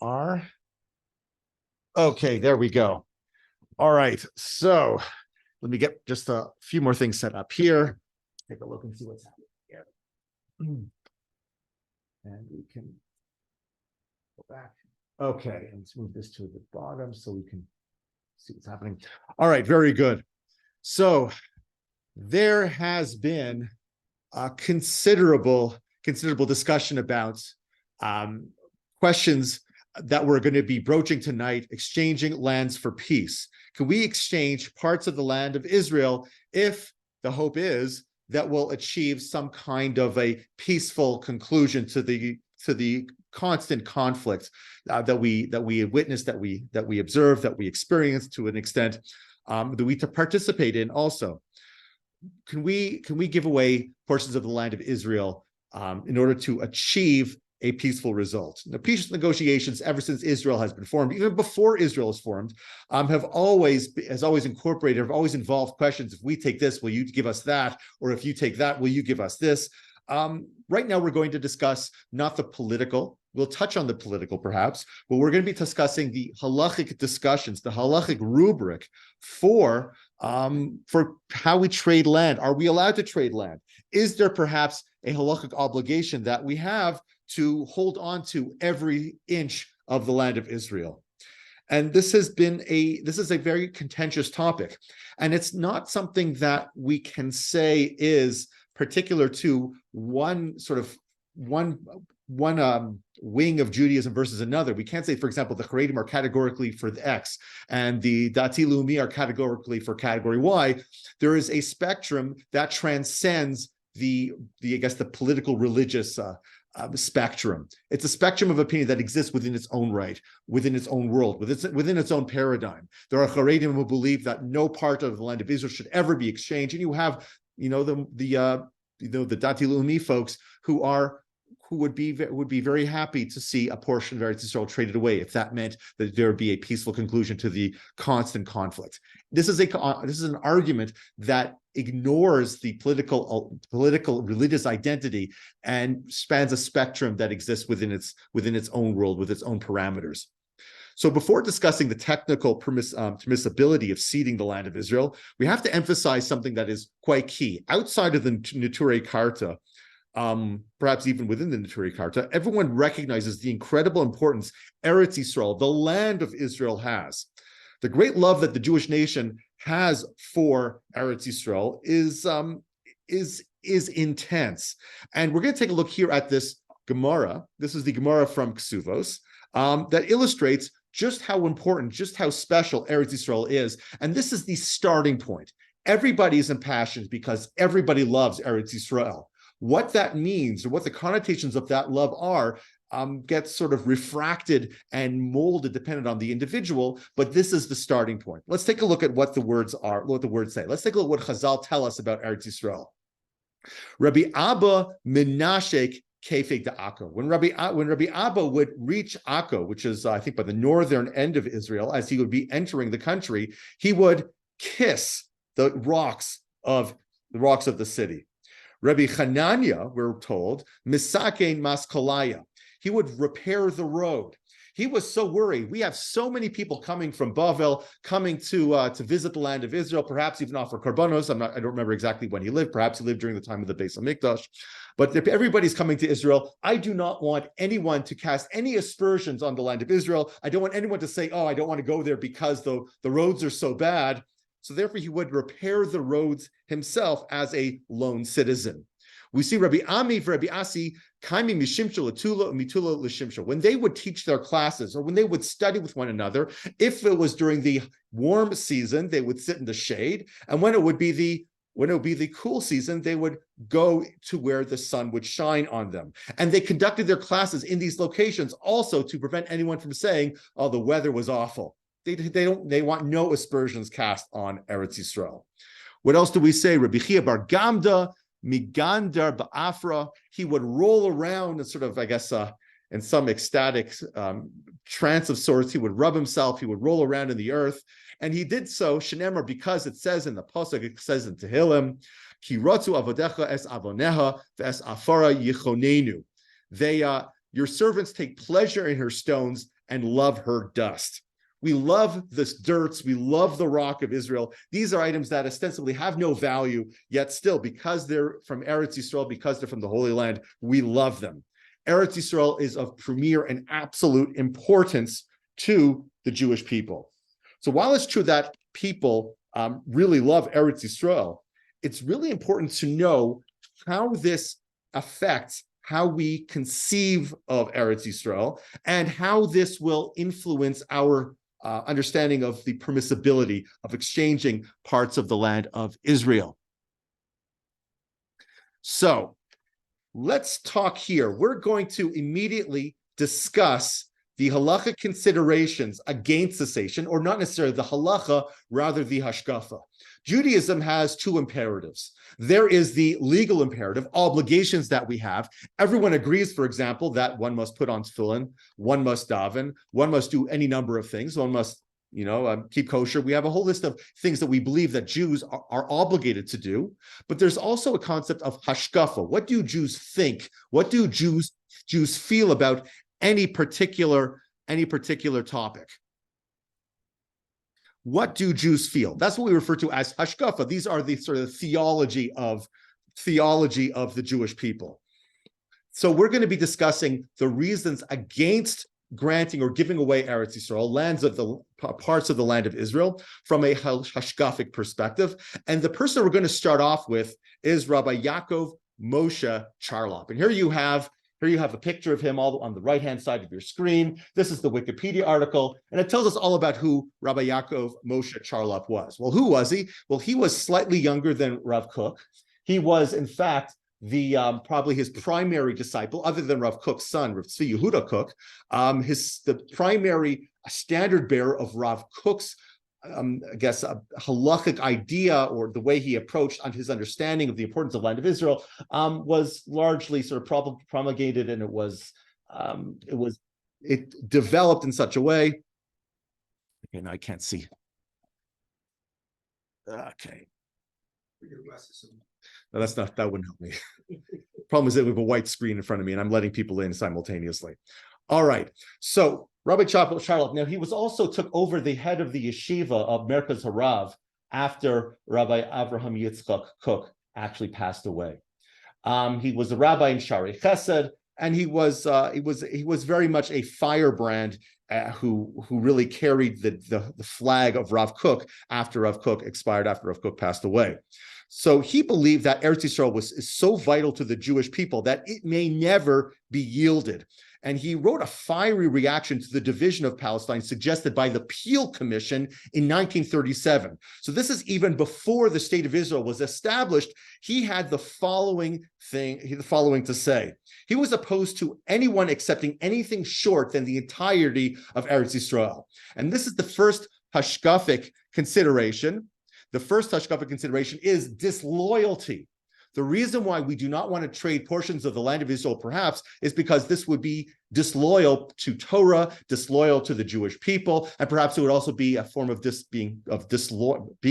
are. Okay, there we go. All right, so let me get just a few more things set up here. Take a look and see what's happening here. And we can go back. Okay, and let's move this to the bottom so we can see what's happening. All right, very good. So there has been a considerable discussion about questions that we're going to be broaching tonight, exchanging lands for peace. Can we exchange parts of the land of Israel if the hope is that we'll achieve some kind of a peaceful conclusion to the constant conflict that we witness, that we observe, that we experience to an extent, that we to participate in also? Can we give away portions of the land of Israel in order to achieve a peaceful result? The peace negotiations, ever since Israel has been formed, even before Israel is formed, have always involved questions. If we take this, will you give us that? Or if you take that, will you give us this? Right now, we're going to discuss not the political. We'll touch on the political, perhaps, but we're going to be discussing the halachic discussions, the halachic rubric for how we trade land. Are we allowed to trade land? Is there perhaps a halachic obligation that we have to hold on to every inch of the land of Israel? And this is a very contentious topic, and it's not something that we can say is particular to one wing of Judaism versus another. We can't say, for example, the Haredim are categorically for the X and the Dati Leumi are categorically for category Y. There is a spectrum that transcends the political religious spectrum. It's a spectrum of opinion that exists within its own right, within its own world, within its own paradigm. There are Haredim who believe that no part of the land of Israel should ever be exchanged, and you have the Dati Leumi folks who would be very happy to see a portion of Eretz Yisrael traded away if that meant that there would be a peaceful conclusion to the constant conflict. This is an argument that ignores the political religious identity and spans a spectrum that exists within its own world with its own parameters. So before discussing the technical permissibility of ceding the land of Israel, we have to emphasize something that is quite key. Outside of the Neturei Karta, perhaps even within the Neturei Karta, everyone recognizes the incredible importance Eretz Yisrael, the land of Israel, has. The great love that the Jewish nation has for Eretz Yisrael is intense. And we're going to take a look here at this Gemara. This is the Gemara from Ksuvos that illustrates just how important, just how special Eretz Yisrael is. And this is the starting point. Everybody is impassioned because everybody loves Eretz Yisrael. What that means, or what the connotations of that love are, gets sort of refracted and molded dependent on the individual, but this is the starting point. Let's take a look at what the words say. Let's take a look at what Chazal tell us about Eretz Yisrael. Rabbi Abba Menashek Kefek de Akko. When Rabbi Abba would reach Akko, which is, I think, by the northern end of Israel, as he would be entering the country, he would kiss the rocks of the city. Rabbi Hanania, we're told, Misakein Maskolaya. He would repair the road. He was so worried. We have so many people coming from Bavel, coming to visit the land of Israel, perhaps even offer korbanos. I don't remember exactly when he lived. Perhaps he lived during the time of the Beis Hamikdash. But if everybody's coming to Israel, I do not want anyone to cast any aspersions on the land of Israel. I don't want anyone to say, oh, I don't want to go there because the roads are so bad. So therefore, he would repair the roads himself as a lone citizen. We see Rabbi Ami and Rabbi Asi kaimi mishimsha latula mitula l'shimsha. When they would teach their classes or when they would study with one another, if it was during the warm season, they would sit in the shade, and when it would be the cool season, they would go to where the sun would shine on them. And they conducted their classes in these locations also to prevent anyone from saying, "Oh, the weather was awful." They want no aspersions cast on Eretz Yisrael. What else do we say? Rabbi Chia bar Gamda Migandar Ba'afra. He would roll around and sort of, I guess, in some ecstatic trance of sorts. He would rub himself. He would roll around in the earth, and he did so. Shenemar, because it says in the pasuk, it says in Tehillim, Ki rotzu avodecha es avoneha ve'es afara yichonenu. Your servants take pleasure in her stones, and love her dust. We love the dirts, we love the rock of Israel. These are items that ostensibly have no value, yet still, because they're from Eretz Yisrael, because they're from the Holy Land, we love them. Eretz Yisrael is of premier and absolute importance to the Jewish people. So while it's true that people really love Eretz Yisrael, it's really important to know how this affects how we conceive of Eretz Yisrael and how this will influence our understanding of the permissibility of exchanging parts of the land of Israel. So let's talk here. We're going to immediately discuss the halacha considerations against cessation, or not necessarily the halacha, rather the hashkafa. Judaism has two imperatives. There is the legal imperative, obligations that we have. Everyone agrees, for example, that one must put on tefillin, one must daven, one must do any number of things, one must, keep kosher. We have a whole list of things that we believe that Jews are obligated to do. But there's also a concept of hashkafa. What do Jews think? What do Jews feel about any particular topic? What do Jews feel? That's what we refer to as hashkafa. These are the sort of theology of the Jewish people. So we're going to be discussing the reasons against granting or giving away Eretz Yisrael, lands of the parts of the land of Israel, from a hashkafic perspective. And the person we're going to start off with is Rabbi Jacob-Moshe Charlop. And here you have a picture of him all on the right-hand side of your screen. This is the Wikipedia article, and it tells us all about who Rabbi Jacob-Moshe Charlop was. Well, who was he? Well, he was slightly younger than Rav Kook. He was, in fact, probably his primary disciple, other than Rav Kook's son, Rav Tzvi Yehuda Kook, the primary standard bearer of Rav Kook's I guess, a halachic idea, or the way he approached on his understanding of the importance of the land of Israel, was largely sort of promulgated, and it developed in such a way. Okay, now I can't see. Okay. No, that wouldn't help me. Problem is that we have a white screen in front of me, and I'm letting people in simultaneously. All right, so Rabbi Charlop, now he also took over the head of the yeshiva of Merkaz Harav after Rabbi Avraham Yitzchak Kook actually passed away. He was a rabbi in Shari Chesed, and he was very much a firebrand who really carried the flag of Rav Kook after Rav Kook expired, after Rav Kook passed away. So he believed that Eretz Yisrael is so vital to the Jewish people that it may never be yielded. And he wrote a fiery reaction to the division of Palestine suggested by the Peel Commission in 1937. So this is even before the state of Israel was established. He had the following to say. He was opposed to anyone accepting anything short than the entirety of Eretz Yisrael. And this is the first hashkafic consideration. The first hashkafic consideration is disloyalty. The reason why we do not want to trade portions of the land of Israel, perhaps, is because this would be disloyal to Torah, disloyal to the Jewish people, and perhaps it would also be a form of being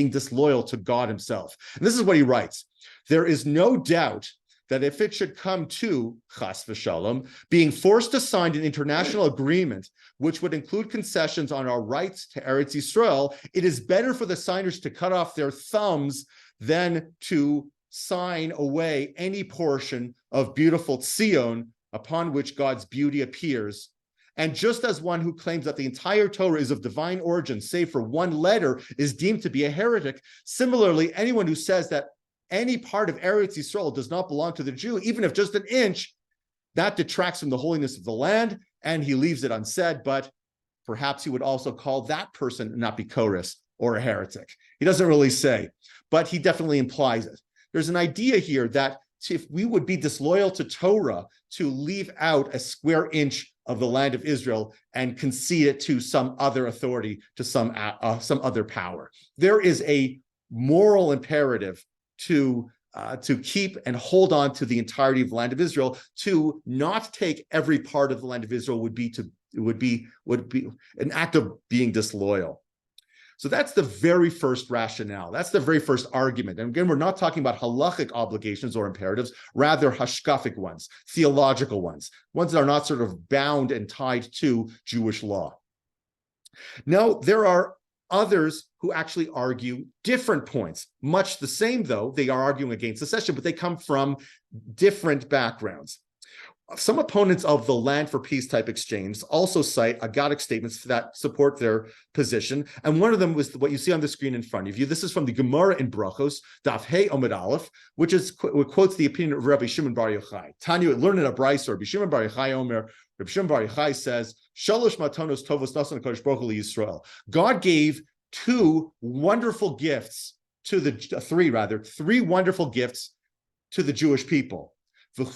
disloyal to God himself. And this is what he writes. There is no doubt that if it should come to, chas v'shalom, being forced to sign an international agreement which would include concessions on our rights to Eretz Yisrael, it is better for the signers to cut off their thumbs than to sign away any portion of beautiful Tzion upon which God's beauty appears. And just as one who claims that the entire Torah is of divine origin, save for one letter, is deemed to be a heretic, similarly, anyone who says that any part of Eretz Yisrael does not belong to the Jew, even if just an inch, that detracts from the holiness of the land, and he leaves it unsaid, but perhaps he would also call that person an apikoros or a heretic. He doesn't really say, but he definitely implies it. There's an idea here that if we would be disloyal to Torah to leave out a square inch of the land of Israel and concede it to some other authority, to some other power, there is a moral imperative to keep and hold on to the entirety of the land of Israel. To not take every part of the land of Israel would be an act of being disloyal. So that's the very first rationale. That's the very first argument. And again, we're not talking about halachic obligations or imperatives, rather hashkafic ones, theological ones that are not sort of bound and tied to Jewish law. Now, there are others who actually argue different points. Much the same, though, they are arguing against secession, but they come from different backgrounds. Some opponents of the land for peace type exchange also cite Agadic statements that support their position. And one of them was what you see on the screen in front of you. This is from the Gemara in Brachos, Daf Hey Omid Aleph, which quotes the opinion of Rabbi Shimon Bar Yochai. Tanya learned in a brayso, Rabbi Shimon Bar Yochai Omer, Rabbi Shimon Bar Yochai says, Shalosh matonos tovos nasan HaKadosh Baruch Hu Yisrael. God gave three wonderful gifts to the Jewish people. And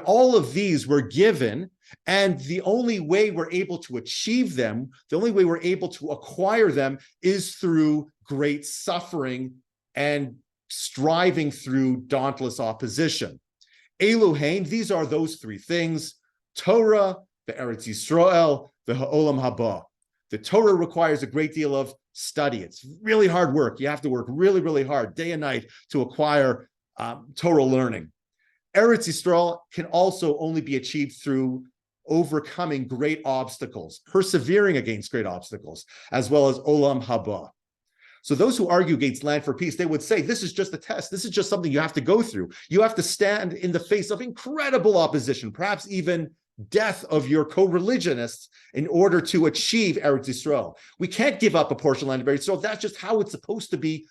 all of these were given, and the only way we're able to achieve them, the only way we're able to acquire them is through great suffering and striving through dauntless opposition. Elohein, these are those three things: Torah, the Eretz Yisrael, the Ha'olam Haba. The Torah requires a great deal of study. It's really hard work. You have to work really, really hard, day and night, to acquire Torah learning. Eretz Yisrael can also only be achieved through overcoming great obstacles, persevering against great obstacles, as well as Olam Haba. So those who argue against land for peace, they would say, this is just a test. This is just something you have to go through. You have to stand in the face of incredible opposition, perhaps even death of your co-religionists in order to achieve Eretz Yisrael. We can't give up a portion of land of Eretz Yisrael. That's just how it's supposed to be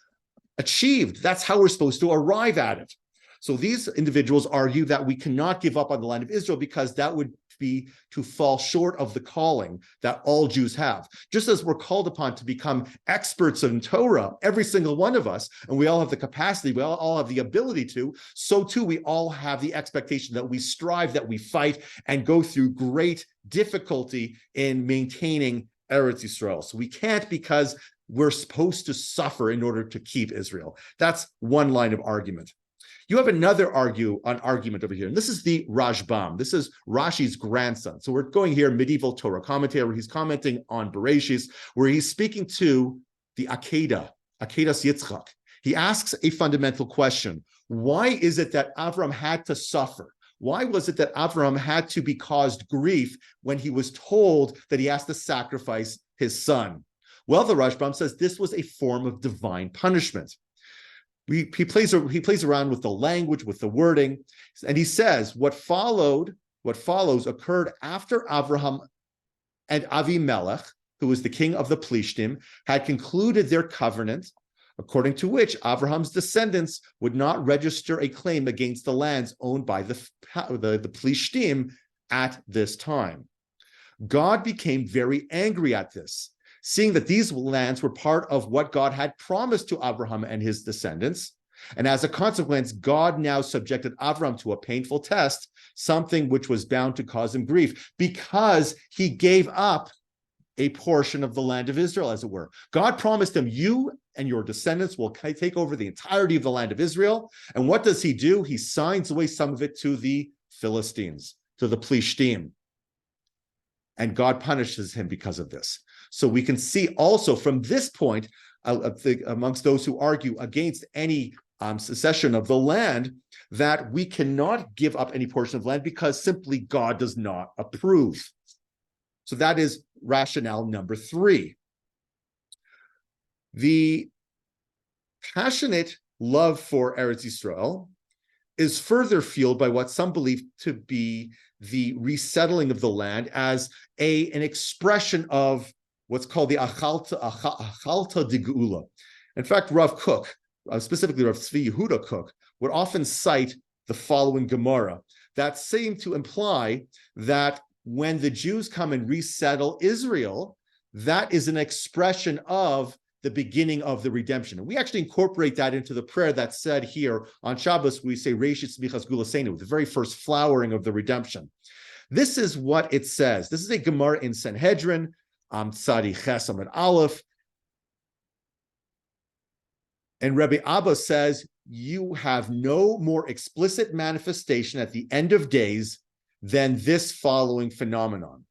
achieved. That's how we're supposed to arrive at it. So these individuals argue that we cannot give up on the land of Israel because that would be to fall short of the calling that all Jews have. Just as we're called upon to become experts in Torah, every single one of us, and we all have the capacity, we all have the ability to, so too we all have the expectation that we strive, that we fight, and go through great difficulty in maintaining Eretz Yisrael. So we can't, because we're supposed to suffer in order to keep Israel. That's one line of argument. You have another argument over here, and this is the Rashbam. This is Rashi's grandson. So we're going here, medieval Torah commentary, where he's commenting on Bereshis, where he's speaking to the Akedah Yitzchak. He asks a fundamental question. Why is it that Avram had to suffer? Why was it that Avram had to be caused grief when he was told that he has to sacrifice his son? Well, the Rashbam says this was a form of divine punishment. He plays around with the language, with the wording, and he says what follows occurred after Abraham and Avimelech, who was the king of the Plishtim, had concluded their covenant, according to which Abraham's descendants would not register a claim against the lands owned by the Plishtim at this time. God became very angry at this, seeing that these lands were part of what God had promised to Abraham and his descendants. And as a consequence, God now subjected Abraham to a painful test, something which was bound to cause him grief, because he gave up a portion of the land of Israel, as it were. God promised him, you and your descendants will take over the entirety of the land of Israel. And what does he do? He signs away some of it to the Philistines, to the Plishtim. And God punishes him because of this. So we can see also from this point, amongst those who argue against any secession of the land, that we cannot give up any portion of land because simply God does not approve. So that is rationale number 3. The passionate love for Eretz Yisrael is further fueled by what some believe to be the resettling of the land as an expression of what's called the Achalta de Geula. In fact, Rav Kook, specifically Rav Tzvi Yehuda Kook, would often cite the following Gemara that seem to imply that when the Jews come and resettle Israel, that is an expression of the beginning of the redemption. And we actually incorporate that into the prayer that's said here on Shabbos. We say, Reishit Tzmichas Gulasenu, the very first flowering of the redemption. This is what it says. This is a Gemara in Sanhedrin, Tzadi Ches Amud Aleph. And Rabbi Abba says, you have no more explicit manifestation at the end of days than this following phenomenon.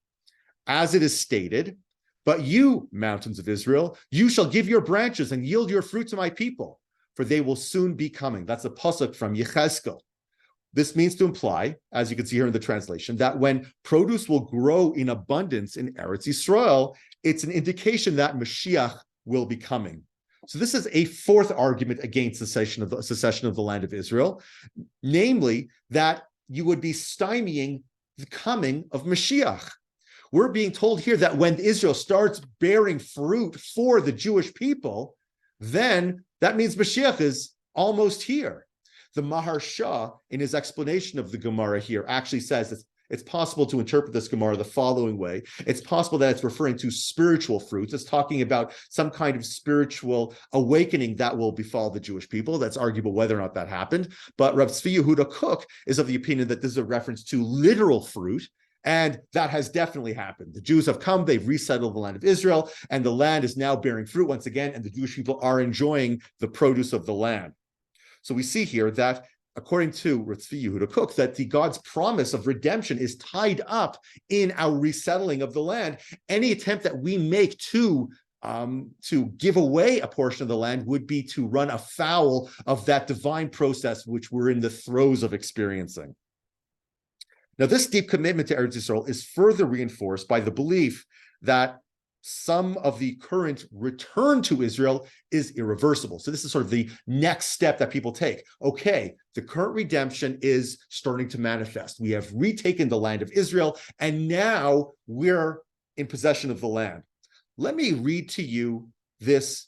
As it is stated, But you, mountains of Israel, you shall give your branches and yield your fruit to my people, for they will soon be coming. That's a pasuk from Yechezkel. This means to imply, as you can see here in the translation, that when produce will grow in abundance in Eretz Yisrael, it's an indication that Mashiach will be coming. So this is a fourth argument against secession of the land of Israel, namely that you would be stymieing the coming of Mashiach. We're being told here that when Israel starts bearing fruit for the Jewish people, then that means Mashiach is almost here. The Maharsha, in his explanation of the Gemara here, actually says it's possible to interpret this Gemara the following way. It's possible that it's referring to spiritual fruits. It's talking about some kind of spiritual awakening that will befall the Jewish people. That's arguable whether or not that happened. But Rav Tzvi Yehuda Kook is of the opinion that this is a reference to literal fruit, and that has definitely happened. The Jews have come, they've resettled the land of Israel, and the land is now bearing fruit once again, and the Jewish people are enjoying the produce of the land. So we see here that, according to Rav Tzvi Yehuda Kook, that the God's promise of redemption is tied up in our resettling of the land. Any attempt that we make to give away a portion of the land would be to run afoul of that divine process which we're in the throes of experiencing. Now, this deep commitment to Eretz Yisrael is further reinforced by the belief that some of the current return to Israel is irreversible. So this is sort of the next step that people take. Okay, the current redemption is starting to manifest. We have retaken the land of Israel, and now we're in possession of the land. Let me read to you this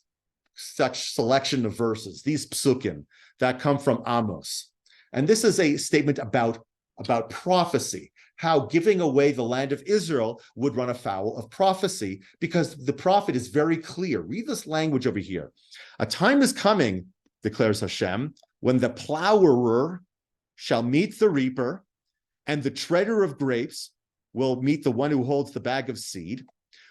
such selection of verses, these psukim that come from Amos. And this is a statement about prophecy, how giving away the land of Israel would run afoul of prophecy, because the prophet is very clear. Read this language over here. A time is coming, declares Hashem, when the plower shall meet the reaper, and the treader of grapes will meet the one who holds the bag of seed.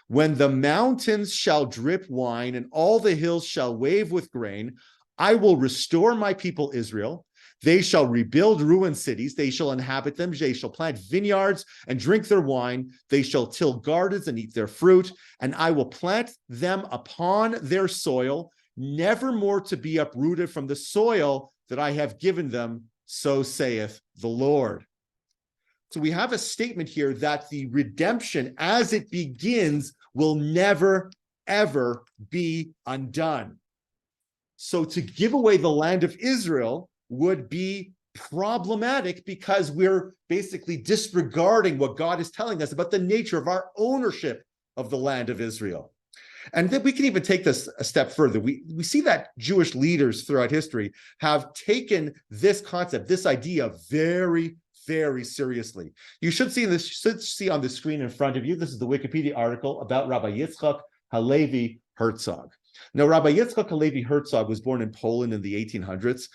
When the mountains shall drip wine, and all the hills shall wave with grain, I will restore my people Israel. They shall rebuild ruined cities. They shall inhabit them. They shall plant vineyards and drink their wine. They shall till gardens and eat their fruit. And I will plant them upon their soil, never more to be uprooted from the soil that I have given them, so saith the Lord. So we have a statement here that the redemption as it begins will never, ever be undone. So to give away the land of Israel would be problematic, because we're basically disregarding what God is telling us about the nature of our ownership of the land of Israel. And then we can even take this a step further. We see that Jewish leaders throughout history have taken this concept, this idea, very, very seriously. You should see on the screen in front of you, this is the Wikipedia article about Rabbi Yitzchak Halevi Herzog. Now, Rabbi Yitzchak Halevi Herzog was born in Poland in the 1800s.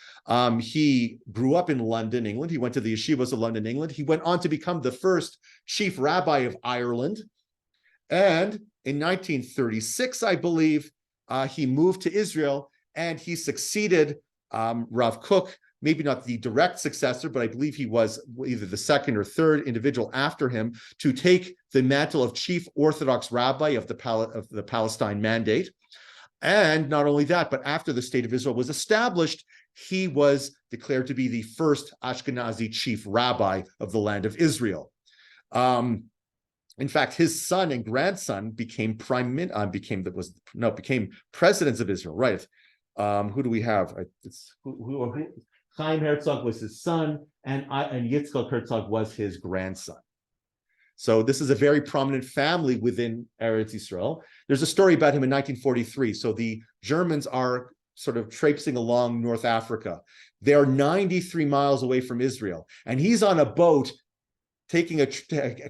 He grew up in London, England. He went to the yeshivas of London, England. He went on to become the first chief rabbi of Ireland. And in 1936, I believe, he moved to Israel, and he succeeded Rav Kook, maybe not the direct successor, but I believe he was either the second or third individual after him to take the mantle of chief Orthodox rabbi of the Palestine Mandate. And not only that, but after the state of Israel was established, he was declared to be the first Ashkenazi chief rabbi of the land of Israel. In fact, his son and grandson became presidents of Israel. Right? Who do we have? Chaim Herzog was his son, and Yitzchak Herzog was his grandson. So this is a very prominent family within Eretz Yisrael. There's a story about him in 1943. So the Germans are sort of traipsing along North Africa. They're 93 miles away from Israel, and he's on a boat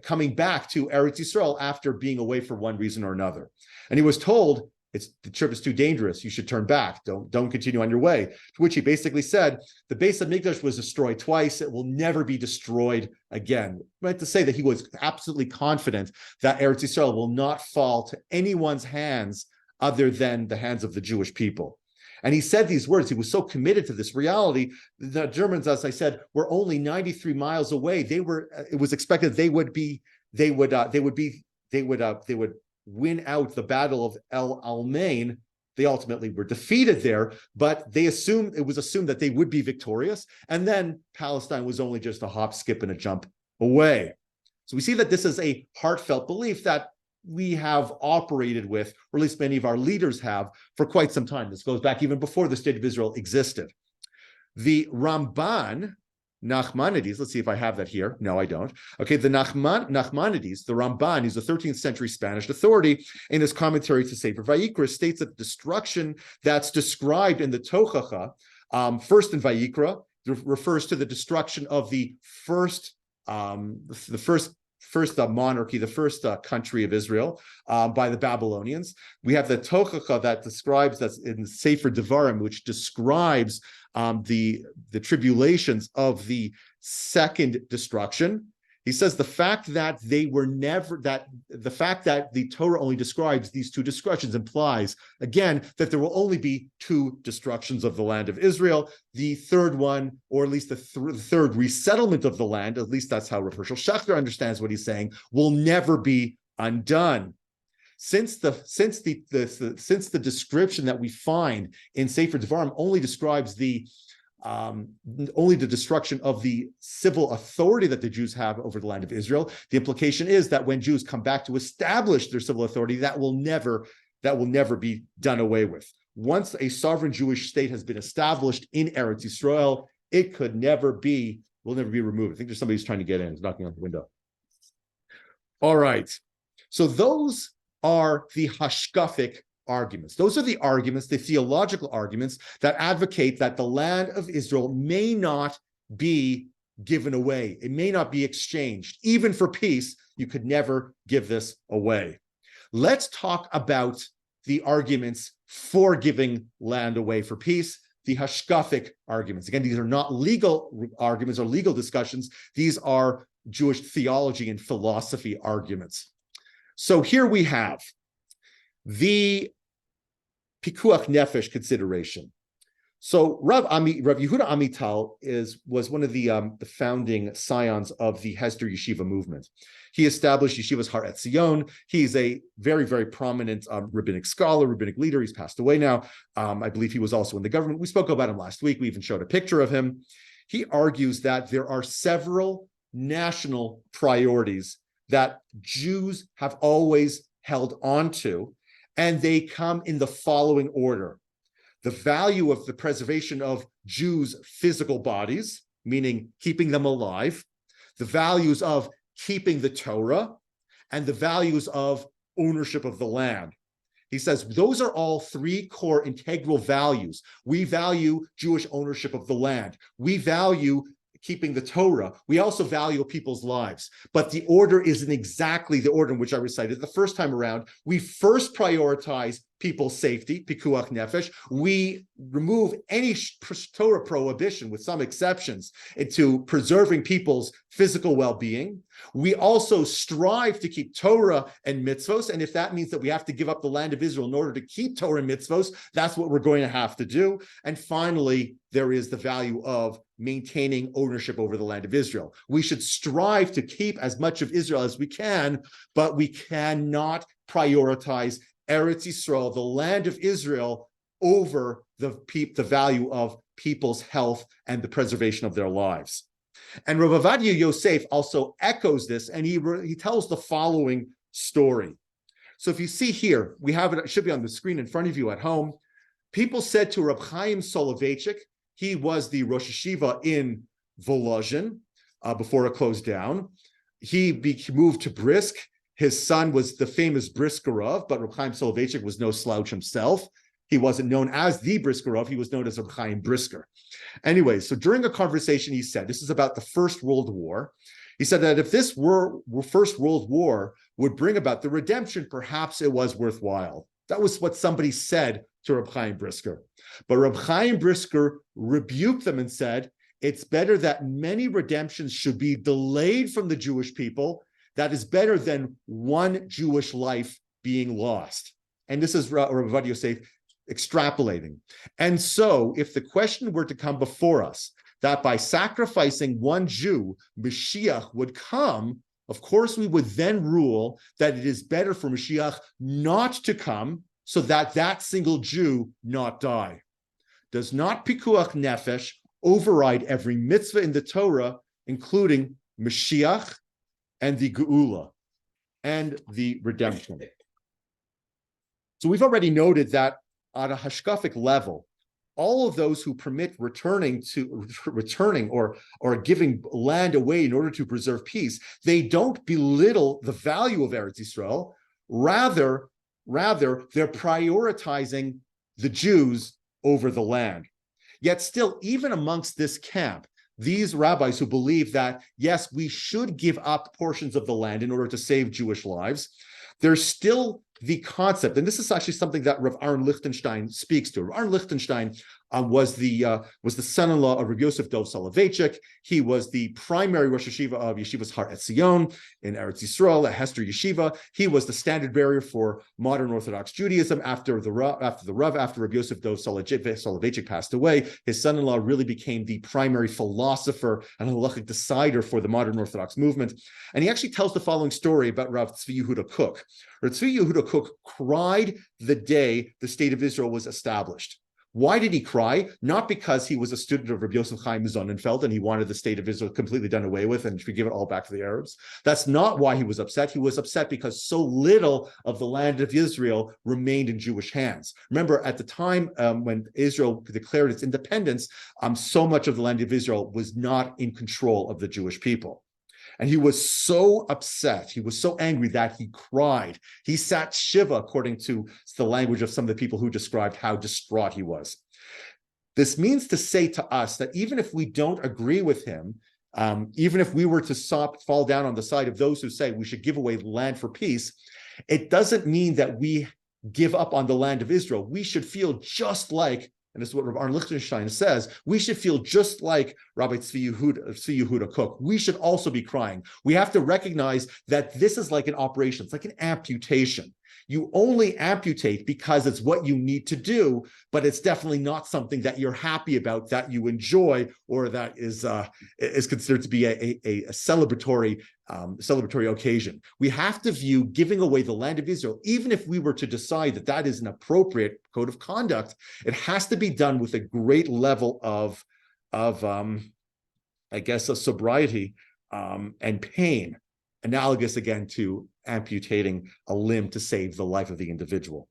coming back to Eretz Yisrael after being away for one reason or another. And he was told, the trip is too dangerous. You should turn back. Don't continue on your way. To which he basically said, the Beis Hamikdash was destroyed twice. It will never be destroyed again. I meant to say that he was absolutely confident that Eretz Yisrael will not fall to anyone's hands other than the hands of the Jewish people. And he said these words. He was so committed to this reality. The Germans, as I said, were only 93 miles away. It was expected they would win out the Battle of El Alamein. They ultimately were defeated there, but it was assumed that they would be victorious. And then Palestine was only just a hop, skip, and a jump away. So we see that this is a heartfelt belief that we have operated with, or at least many of our leaders have, for quite some time. This goes back even before the State of Israel existed. The Ramban, Nachmanides, let's see if I have that here. No, I don't. Okay, the Nachmanides, the Ramban, who's a 13th century Spanish authority, in his commentary to Sefer Vayikra, states that the destruction that's described in the Tochacha, first in Vayikra, refers to the destruction of the first monarchy, the first country of Israel by the Babylonians. We have the Tochacha that describes, that's in Sefer Devarim, which describes the tribulations of the second destruction. He says the fact that the fact that the Torah only describes these two destructions implies, again, that there will only be two destructions of the land of Israel. The third one, or at least the third resettlement of the land, at least that's how Rav Hershel Schachter understands what he's saying, will never be undone. Since the description that we find in Sefer Devarim only describes only the destruction of the civil authority that the Jews have over the land of Israel, the implication is that when Jews come back to establish their civil authority, that will never be done away with. Once a sovereign Jewish state has been established in Eretz Yisrael, it will never be removed. I think there's somebody who's trying to get in, is knocking on the window. All right, so those are the hashkafic arguments. Those are the arguments, the theological arguments that advocate that the land of Israel may not be given away. It may not be exchanged. Even for peace, you could never give this away. Let's talk about the arguments for giving land away for peace, the hashkafic arguments. Again, these are not legal arguments or legal discussions. These are Jewish theology and philosophy arguments. So here we have the pikuach nefesh consideration. So Rav Yehuda Amital was one of the founding scions of the Hesder Yeshiva movement. He established Yeshivas Har Etzion. He's a very, very prominent rabbinic scholar, rabbinic leader. He's passed away now. I believe he was also in the government. We spoke about him last week. We even showed a picture of him. He argues that there are several national priorities that Jews have always held on to, and they come in the following order. The value of the preservation of Jews' physical bodies, meaning keeping them alive, the values of keeping the Torah, and the values of ownership of the land. He says those are all three core integral values. We value Jewish ownership of the land. We value keeping the Torah. We also value people's lives. But the order isn't exactly the order in which I recited the first time around. We first prioritize people's safety, pikuach nefesh. We remove any Torah prohibition, with some exceptions, into preserving people's physical well-being. We also strive to keep Torah and mitzvos, and if that means that we have to give up the land of Israel in order to keep Torah and mitzvos, that's what we're going to have to do. And finally, there is the value of maintaining ownership over the land of Israel. We should strive to keep as much of Israel as we can, but we cannot prioritize Eretz Yisrael, the land of Israel, over the value of people's health and the preservation of their lives. And Rav Ovadia Yosef also echoes this, and he tells the following story. So if you see here, we have it should be on the screen in front of you at home. People said to Reb Chaim Soloveitchik, he was the Rosh Yeshiva in Volozhin before it closed down. He moved to Brisk. His son was the famous Briskerov, but Reb Chaim Soloveitchik was no slouch himself. He wasn't known as the Briskerov. He was known as Reb Chaim Brisker. Anyway, so during a conversation, he said, this is about the First World War. He said that if this First World War would bring about the redemption, perhaps it was worthwhile. That was what somebody said to Reb Chaim Brisker. But Reb Chaim Brisker rebuked them and said, it's better that many redemptions should be delayed from the Jewish people. That is better than one Jewish life being lost. And this is Rav Ovadia Yosef extrapolating. And so if the question were to come before us, that by sacrificing one Jew, Mashiach would come, of course we would then rule that it is better for Mashiach not to come so that that single Jew not die. Does not pikuach nefesh override every mitzvah in the Torah, including Mashiach and the Geula and the redemption? So we've already noted that at a hashkafic level, all of those who permit returning or giving land away in order to preserve peace, they don't belittle the value of Eretz Yisrael. Rather, they're prioritizing the Jews over the land. Yet still, even amongst this camp, these rabbis who believe that, yes, we should give up portions of the land in order to save Jewish lives, there's still the concept, and this is actually something that Rav Aaron Lichtenstein speaks to. Rav Aaron Lichtenstein was the son-in-law of Rabbi Yosef Dov Soloveitchik. He was the primary Rosh Yeshiva of Yeshivas Har Etzion in Eretz Yisrael at Hester Yeshiva. He was the standard bearer for modern Orthodox Judaism after Rabbi Yosef Dov Soloveitchik passed away. His son-in-law really became the primary philosopher and halachic decider for the modern Orthodox movement. And he actually tells the following story about Rav Tzvi Yehuda Kook. Rav Tzvi Yehuda Kook cried the day the state of Israel was established. Why did he cry? Not because he was a student of Rabbi Yosef Chaim Sonnenfeld and he wanted the state of Israel completely done away with and should give it all back to the Arabs. That's not why he was upset. He was upset because so little of the land of Israel remained in Jewish hands. Remember, at the time when Israel declared its independence, so much of the land of Israel was not in control of the Jewish people. And he was so upset, he was so angry that he cried. He sat Shiva, according to the language of some of the people who described how distraught he was. This means to say to us that even if we don't agree with him, even if we were to fall down on the side of those who say we should give away land for peace, it doesn't mean that we give up on the land of Israel. We should feel just like, and this is what Rabbi Aaron Lichtenstein says, we should feel just like Rabbi Tzvi Yehuda Kook. We should also be crying. We have to recognize that this is like an operation. It's like an amputation. You only amputate because it's what you need to do, but it's definitely not something that you're happy about, that you enjoy, or that is considered to be a celebratory occasion. We have to view giving away the land of Israel, even if we were to decide that that is an appropriate code of conduct, it has to be done with a great level of sobriety and pain, analogous again to amputating a limb to save the life of the individual.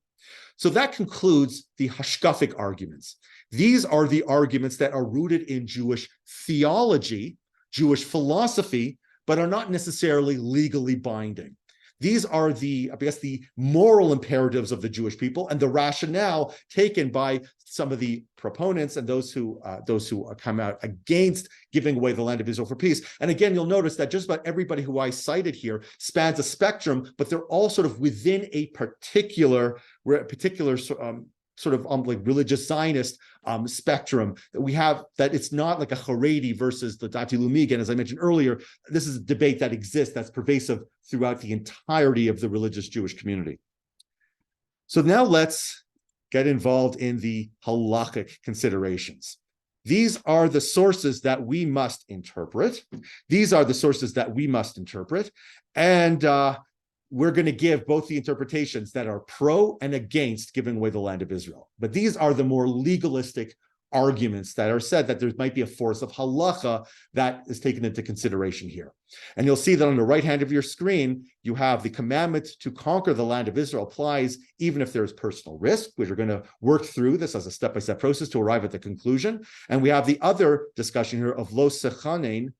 So that concludes the hashkafic arguments. These are the arguments that are rooted in Jewish theology, Jewish philosophy, but are not necessarily legally binding. These are the moral imperatives of the Jewish people and the rationale taken by some of the proponents and those who come out against giving away the land of Israel for peace. And again, you'll notice that just about everybody who I cited here spans a spectrum, but they're all sort of within a particular like religious Zionist spectrum that we have, that it's not like a Haredi versus the Dati Leumi. Again, as I mentioned earlier, this is a debate that exists, that's pervasive throughout the entirety of the religious Jewish community. So now let's get involved in the halachic considerations. These are the sources that we must interpret. And we're going to give both the interpretations that are pro and against giving away the land of Israel. But these are the more legalistic arguments that are said that there might be a force of halacha that is taken into consideration here. And you'll see that on the right hand of your screen, you have the commandment to conquer the land of Israel applies even if there's personal risk, which we're going to work through this as a step-by-step process to arrive at the conclusion. And we have the other discussion here of lo sechanim,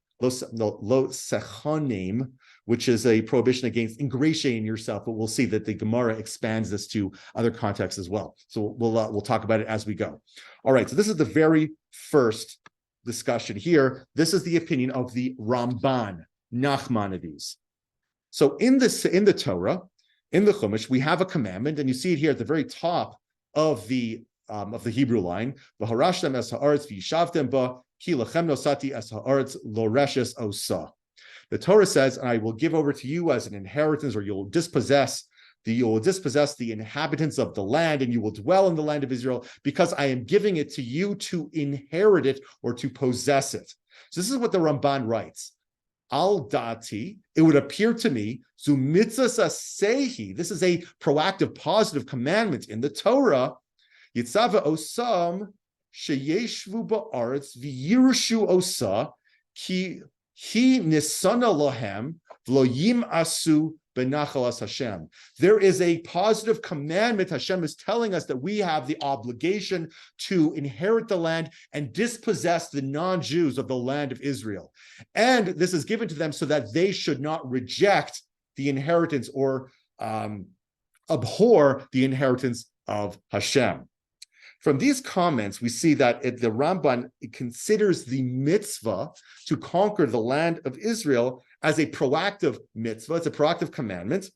which is a prohibition against ingratiating yourself, but we'll see that the Gemara expands this to other contexts as well. So we'll talk about it as we go. All right, so this is the very first discussion here. This is the opinion of the Ramban, Nachmanides. So in the Torah, in the Chumash, we have a commandment, and you see it here at the very top of the Hebrew line, V'harashtem es ha'aretz v'yishavtem ba, ki lachem nosati es ha'aretz lo reshes osa. The Torah says, I will give over to you as an inheritance, or you'll dispossess the inhabitants of the land, and you will dwell in the land of Israel, because I am giving it to you to inherit it or to possess it. So this is what the Ramban writes. al dati, it would appear to me, zu mitzvahs asehi, this is a proactive, positive commandment in the Torah, yitzava osam sheyeshvu ba'aretz v'yirshu osa, ki hi nisana lohem v'lo yim'asu benachalas Hashem. There is a positive commandment. Hashem is telling us that we have the obligation to inherit the land and dispossess the non-Jews of the land of Israel. And this is given to them so that they should not reject the inheritance or abhor the inheritance of Hashem. From these comments, we see that the Ramban considers the mitzvah to conquer the land of Israel as a proactive mitzvah. It's a proactive commandment.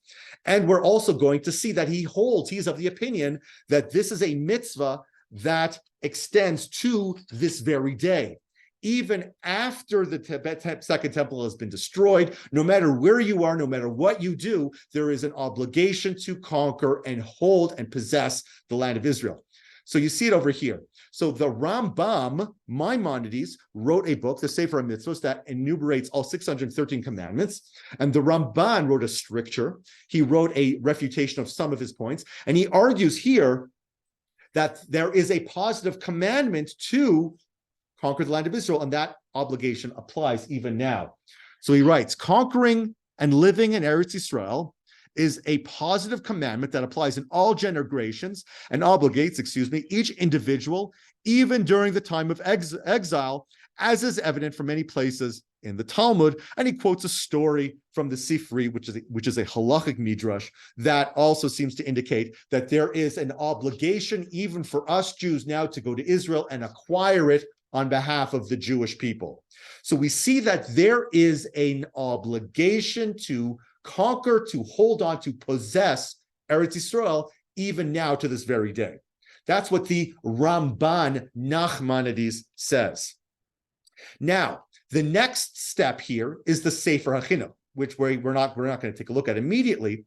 And we're also going to see that he's of the opinion that this is a mitzvah that extends to this very day. Even after the Second Temple has been destroyed, no matter where you are, no matter what you do, there is an obligation to conquer and hold and possess the land of Israel. So you see it over here. So the Rambam, Maimonides, wrote a book, the Sefer HaMitzvos, that enumerates all 613 commandments. And the Ramban wrote a stricture. He wrote a refutation of some of his points. And he argues here that there is a positive commandment to conquer the land of Israel, and that obligation applies even now. So he writes, conquering and living in Eretz Yisrael is a positive commandment that applies in all generations and obligates, each individual, even during the time of exile, as is evident from many places in the Talmud. And he quotes a story from the Sifri, which is a halachic midrash, that also seems to indicate that there is an obligation even for us Jews now to go to Israel and acquire it on behalf of the Jewish people. So we see that there is an obligation to conquer, to hold on, to possess Eretz Yisrael, even now to this very day. That's what the Ramban Nachmanides says. Now, the next step here is the Sefer HaChinuch, which we're not going to take a look at immediately.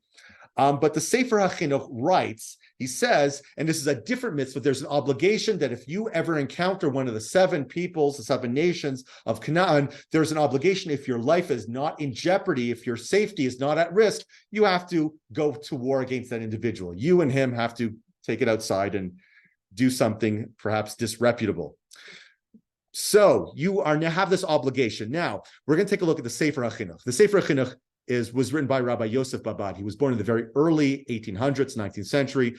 But the Sefer HaChinuch writes, he says, and this is a different mitzvah, there's an obligation that if you ever encounter one of the 7 peoples, the 7 nations of Canaan, there's an obligation, if your life is not in jeopardy, if your safety is not at risk, you have to go to war against that individual. You and him have to take it outside and do something perhaps disreputable. So you are now have this obligation. Now, we're going to take a look at the Sefer HaChinuch. The Sefer HaChinuch was written by Rabbi Yosef Babad. He was born in the very early 1800s, 19th century.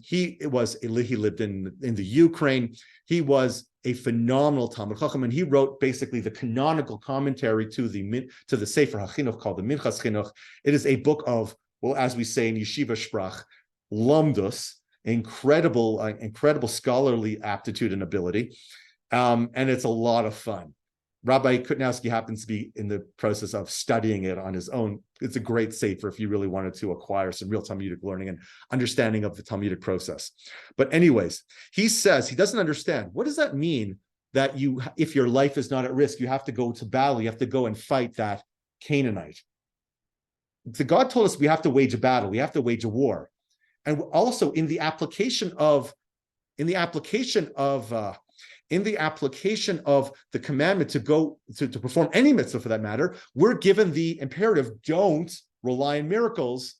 He lived in the Ukraine. He was a phenomenal Talmud Chacham, and he wrote basically the canonical commentary to the Sefer HaChinuch called the Minchas Chinuch. It is a book of, well, as we say in Yeshiva Sprach, lamdus, incredible scholarly aptitude and ability, and it's a lot of fun. Rabbi Kutnowski happens to be in the process of studying it on his own. It's a great sefer if you really wanted to acquire some real Talmudic learning and understanding of the Talmudic process. But anyways, he says he doesn't understand. What does that mean that if your life is not at risk, you have to go to battle, you have to go and fight that Canaanite? So God told us we have to wage a battle, we have to wage a war. And also in the application of the commandment to go to perform any mitzvah for that matter, we're given the imperative, don't rely on miracles,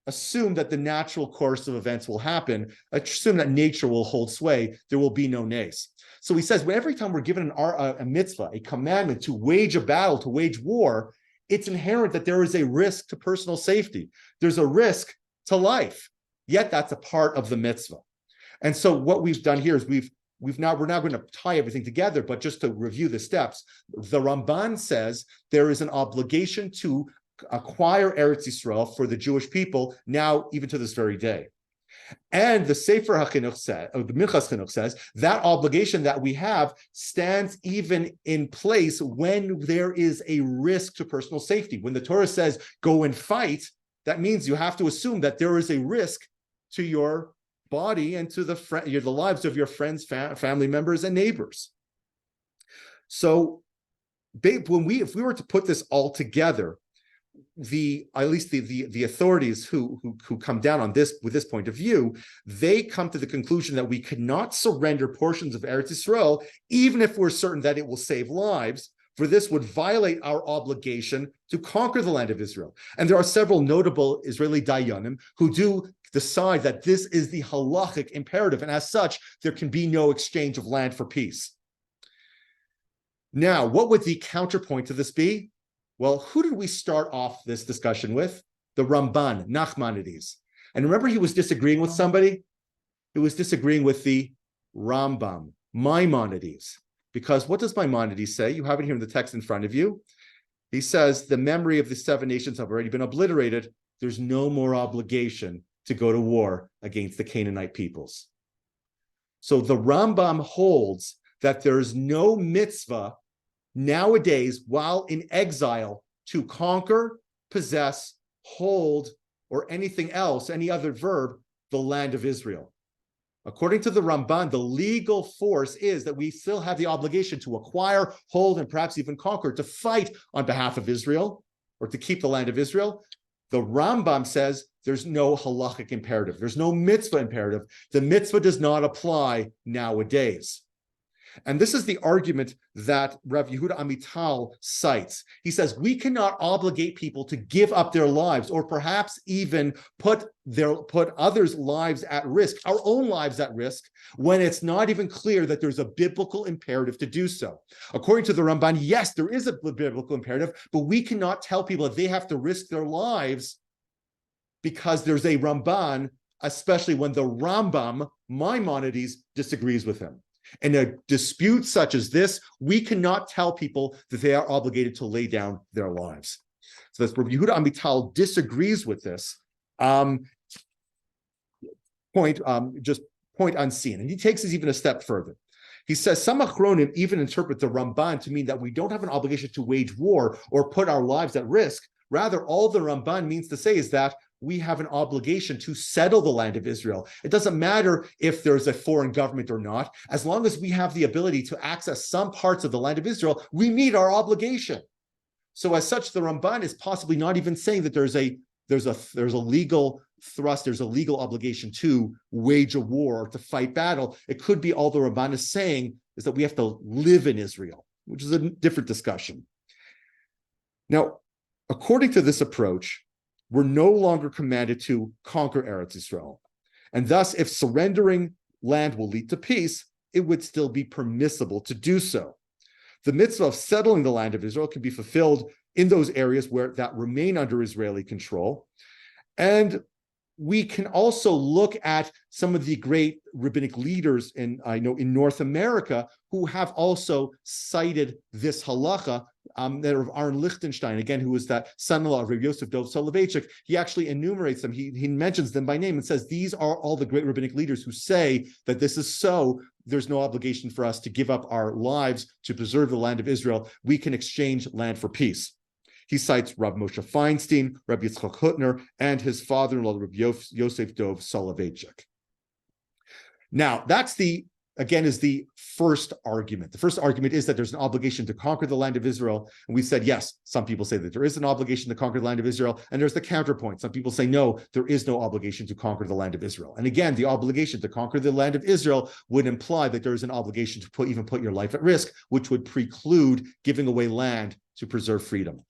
assume that the natural course of events will happen, assume that nature will hold sway, there will be no nays. So he says, every time we're given a mitzvah, a commandment to wage a battle, to wage war, it's inherent that there is a risk to personal safety. There's a risk to life, yet that's a part of the mitzvah. And so what we've done here is we're now going to tie everything together, but just to review the steps, the Ramban says there is an obligation to acquire Eretz Yisrael for the Jewish people now, even to this very day. And the Sefer HaChinuch says, or the Minchas Chinuch says, that obligation that we have stands even in place when there is a risk to personal safety. When the Torah says, go and fight, that means you have to assume that there is a risk to your body and to the lives of your friends, family members, and neighbors. So, if we were to put this all together, at least the authorities who come down on this with this point of view, they come to the conclusion that we cannot surrender portions of Eretz Yisrael, even if we're certain that it will save lives, for this would violate our obligation to conquer the land of Israel. And there are several notable Israeli dayanim who do decide that this is the halachic imperative, and as such, there can be no exchange of land for peace. Now, what would the counterpoint to this be? Well, who did we start off this discussion with? The Ramban, Nachmanides. And remember, he was disagreeing with somebody? He was disagreeing with the Rambam, Maimonides. Because what does Maimonides say? You have it here in the text in front of you. He says, the memory of the 7 nations have already been obliterated. There's no more obligation to go to war against the Canaanite peoples. So the Rambam holds that there's no mitzvah nowadays while in exile to conquer, possess, hold, or anything else, any other verb, the land of Israel. According to the Ramban, the legal force is that we still have the obligation to acquire, hold, and perhaps even conquer, to fight on behalf of Israel, or to keep the land of Israel. The Rambam says there's no halachic imperative. There's no mitzvah imperative. The mitzvah does not apply nowadays. And this is the argument that Rav Yehuda Amital cites. He says, we cannot obligate people to give up their lives, or perhaps even put others' lives at risk, our own lives at risk, when it's not even clear that there's a biblical imperative to do so. According to the Ramban, yes, there is a biblical imperative, but we cannot tell people that they have to risk their lives because there's a Ramban, especially when the Rambam, Maimonides, disagrees with him. In a dispute such as this, we cannot tell people that they are obligated to lay down their lives. So that's Rabbi Yehuda Amital disagrees with this point unseen. And he takes this even a step further. He says, some Achronim even interpret the Ramban to mean that we don't have an obligation to wage war or put our lives at risk. Rather, all the Ramban means to say is that we have an obligation to settle the land of Israel. It doesn't matter if there's a foreign government or not. As long as we have the ability to access some parts of the land of Israel, we meet our obligation. So as such, the Ramban is possibly not even saying that there's a legal thrust, there's a legal obligation to wage a war or to fight battle. It could be all the Ramban is saying is that we have to live in Israel, which is a different discussion. Now, according to this approach, we're no longer commanded to conquer Eretz Israel. And thus, if surrendering land will lead to peace, it would still be permissible to do so. The mitzvah of settling the land of Israel can be fulfilled in those areas where that remain under Israeli control. And we can also look at some of the great rabbinic leaders in North America who have also cited this halacha. That of Aaron Lichtenstein, again, who was that son-in-law of Rabbi Yosef Dov Soloveitchik. He actually enumerates them. He mentions them by name and says, these are all the great rabbinic leaders who say that this is so. There's no obligation for us to give up our lives to preserve the land of Israel. We can exchange land for peace. He cites Rav Moshe Feinstein, Rabbi Yitzchak Hutner, and his father-in-law, Rabbi Yosef Dov Soloveitchik. Now, that's the first argument. The first argument is that there's an obligation to conquer the land of Israel. And we said, yes, some people say that there is an obligation to conquer the land of Israel. And there's the counterpoint. Some people say, no, there is no obligation to conquer the land of Israel. And again, the obligation to conquer the land of Israel would imply that there is an obligation to put your life at risk, which would preclude giving away land to preserve freedom.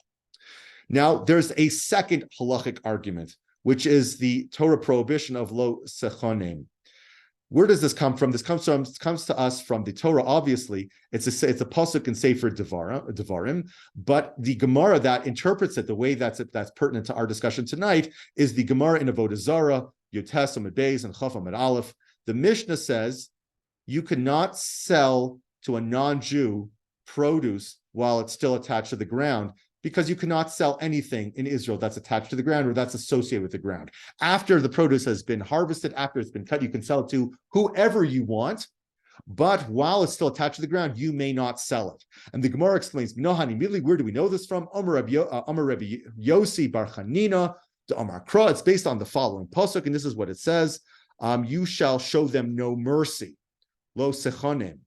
Now, there's a second halachic argument, which is the Torah prohibition of lo sechonim. Where does this come from? This comes to us from the Torah. Obviously, it's a pasuk in Sefer Devarim, but the Gemara that interprets it the way that's pertinent to our discussion tonight is the Gemara in Avodah Zarah, Yotes Amud Beis and Chaf Amud Aleph. The Mishnah says you cannot sell to a non-Jew produce while it's still attached to the ground, because you cannot sell anything in Israel that's attached to the ground or that's associated with the ground. After the produce has been harvested, after it's been cut, you can sell it to whoever you want, but while it's still attached to the ground, you may not sell it. And the Gemara explains, Nohani, immediately, where do we know this from? Amar Rabbi Yossi Bar Chanina, to Amar Kra. It's based on the following pasuk, and this is what it says: you shall show them no mercy. Lo sechonim.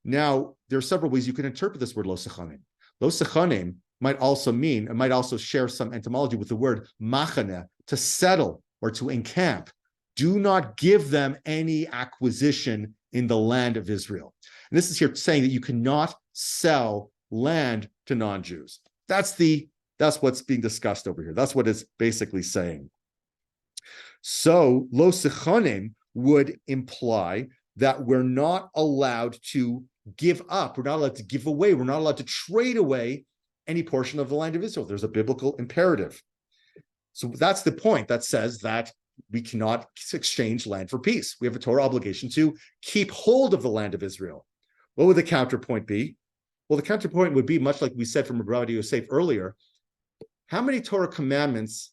Now, there are several ways you can interpret this word lo sechonim. Lo sechonim might also share some etymology with the word machane, to settle or to encamp. Do not give them any acquisition in the land of Israel. And this is here saying that you cannot sell land to non-Jews. That's what's being discussed over here. That's what it's basically saying. So lo sechonim would imply that we're not allowed to give up, we're not allowed to give away, we're not allowed to trade away any portion of the land of Israel. There's a biblical imperative. So that's the point that says that we cannot exchange land for peace. We have a Torah obligation to keep hold of the land of Israel. What would the counterpoint be? Well, the counterpoint would be, much like we said from Rabbi Yosef earlier, how many Torah commandments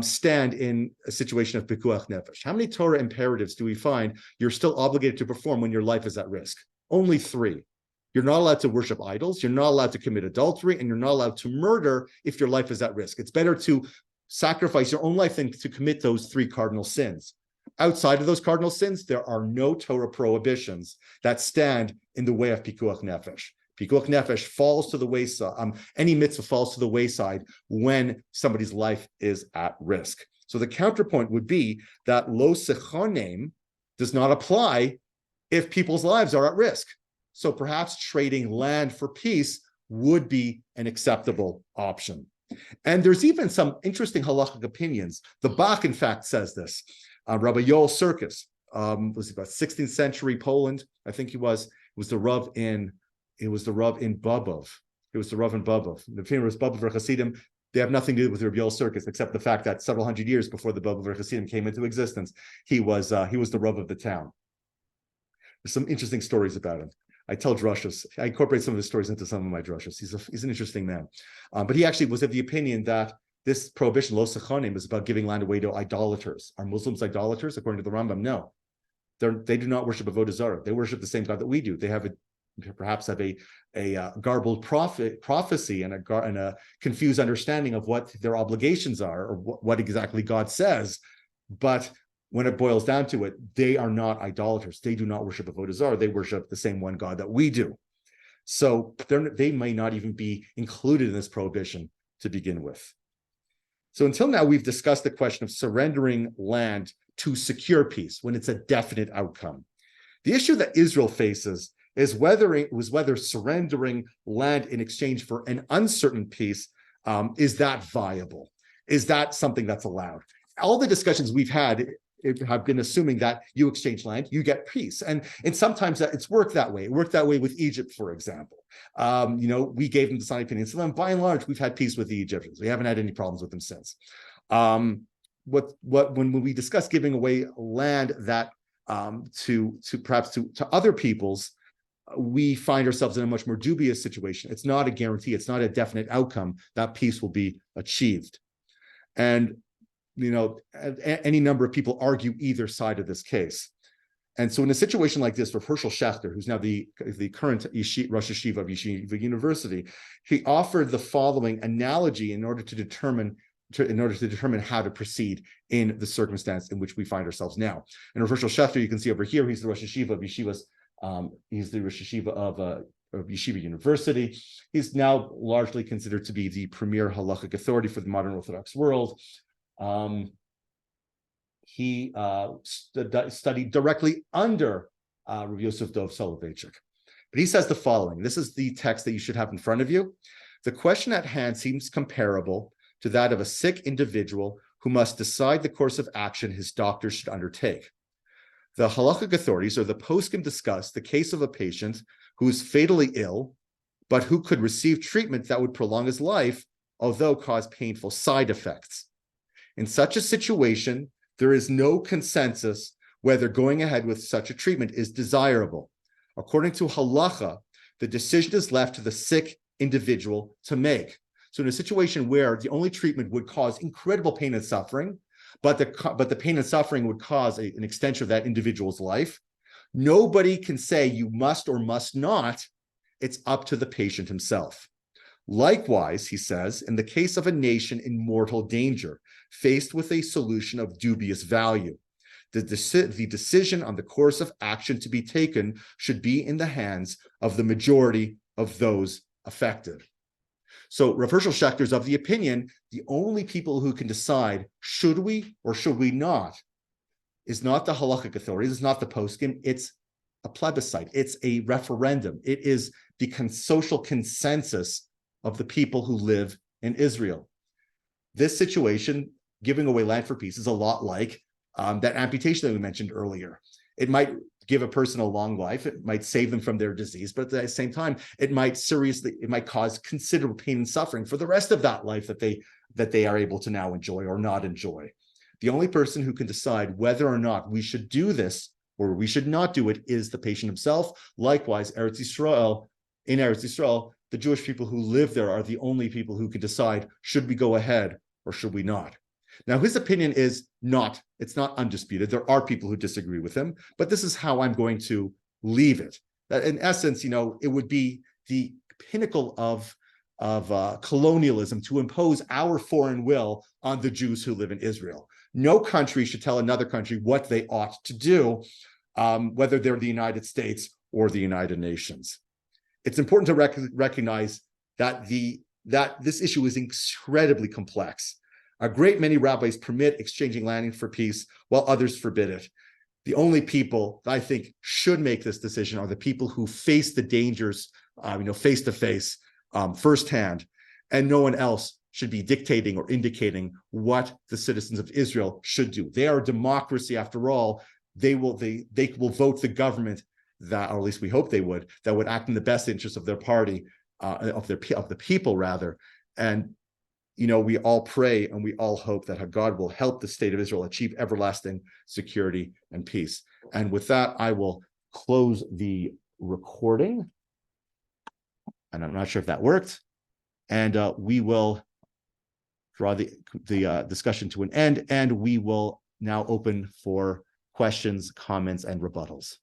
stand in a situation of pikuach nefesh? How many Torah imperatives do we find you're still obligated to perform when your life is at risk? Only 3. You're not allowed to worship idols, you're not allowed to commit adultery, and you're not allowed to murder if your life is at risk. It's better to sacrifice your own life than to commit those 3 cardinal sins. Outside of those cardinal sins, there are no Torah prohibitions that stand in the way of pikuach nefesh. Pikuach nefesh falls to the wayside. Any mitzvah falls to the wayside when somebody's life is at risk. So the counterpoint would be that lo sechonim does not apply if people's lives are at risk. So perhaps trading land for peace would be an acceptable option. And there's even some interesting halachic opinions. The Bach, in fact, says this. Rabbi Yoel Sirkis, was about 16th century Poland, I think he was. It was the Rav in Bobov. It was the Rav in Bobov. The famous Bobov Chassidim, they have nothing to do with Rabbi Yoel Sirkis, except the fact that several hundred years before the Bobov Chassidim came into existence, he was the Rav of the town. There's some interesting stories about him. I tell drushas. I incorporate some of his stories into some of my drushas. He's an interesting man. But he actually was of the opinion that this prohibition, lo sechonim, is about giving land away to idolaters. Are Muslims idolaters? According to the Rambam, no. They do not worship avodah zarah. They worship the same God that we do. They perhaps have a garbled prophecy and a confused understanding of what their obligations are or what exactly God says. But when it boils down to it, they are not idolaters. They do not worship avodah zarah. They worship the same one God that we do. So they may not even be included in this prohibition to begin with. So until now, we've discussed the question of surrendering land to secure peace when it's a definite outcome. The issue that Israel faces is whether surrendering land in exchange for an uncertain peace, is that viable? Is that something that's allowed? All the discussions we've had have been assuming that you exchange land, you get peace. And sometimes it's worked that way. It worked that way with Egypt, for example. We gave them the Sinai Peninsula, and by and large, we've had peace with the Egyptians. We haven't had any problems with them since. When we discuss giving away land that to other peoples, we find ourselves in a much more dubious situation. It's not a guarantee. It's not a definite outcome that peace will be achieved. And any number of people argue either side of this case. And so in a situation like this, for Herschel Schachter, who's now the current Rosh Yeshiva of Yeshiva University, he offered the following analogy in order to determine how to proceed in the circumstance in which we find ourselves now. And Herschel Schachter, you can see over here, he's the Rosh Yeshiva of Yeshivas. He's the Rosh Yeshiva of Yeshiva University. He's now largely considered to be the premier halachic authority for the modern Orthodox world. He studied directly under Rabbi Yosef Dov Soloveitchik. But he says the following. This is the text that you should have in front of you. The question at hand seems comparable to that of a sick individual who must decide the course of action his doctor should undertake. The halachic authorities or the poskim discuss the case of a patient who is fatally ill, but who could receive treatment that would prolong his life, although cause painful side effects. In such a situation, there is no consensus whether going ahead with such a treatment is desirable. According to halacha, the decision is left to the sick individual to make. So in a situation where the only treatment would cause incredible pain and suffering, but the pain and suffering would cause an extension of that individual's life, nobody can say you must or must not. It's up to the patient himself. Likewise, he says, in the case of a nation in mortal danger, faced with a solution of dubious value, the decision on the course of action to be taken should be in the hands of the majority of those affected. So Rav Herschel Schachter is of the opinion the only people who can decide should we or should we not is not the halachic authorities, it's not the poskim, it's a plebiscite, it's a referendum. It is the social consensus of the people who live in Israel. This situation, giving away land for peace, is a lot like that amputation that we mentioned earlier. It might give a person a long life. It might save them from their disease, but at the same time, it might cause considerable pain and suffering for the rest of that life that they are able to now enjoy or not enjoy. The only person who can decide whether or not we should do this or we should not do it is the patient himself. Likewise, in Eretz Yisrael, the Jewish people who live there are the only people who can decide, should we go ahead or should we not? Now, his opinion it's not undisputed. There are people who disagree with him, but this is how I'm going to leave it. That in essence, it would be the pinnacle of colonialism to impose our foreign will on the Jews who live in Israel. No country should tell another country what they ought to do, whether they're the United States or the United Nations. It's important to recognize that this issue is incredibly complex. A great many rabbis permit exchanging land for peace, while others forbid it. The only people that I think should make this decision are the people who face the dangers, face to face, firsthand, and no one else should be dictating or indicating what the citizens of Israel should do. They are a democracy, after all. They will vote the government that, or at least we hope they would, that would act in the best interest of their party, of the people rather. And we all pray and we all hope that God will help the state of Israel achieve everlasting security and peace. And with that, I will close the recording. And I'm not sure if that worked. And we will draw the discussion to an end, and we will now open for questions, comments, and rebuttals.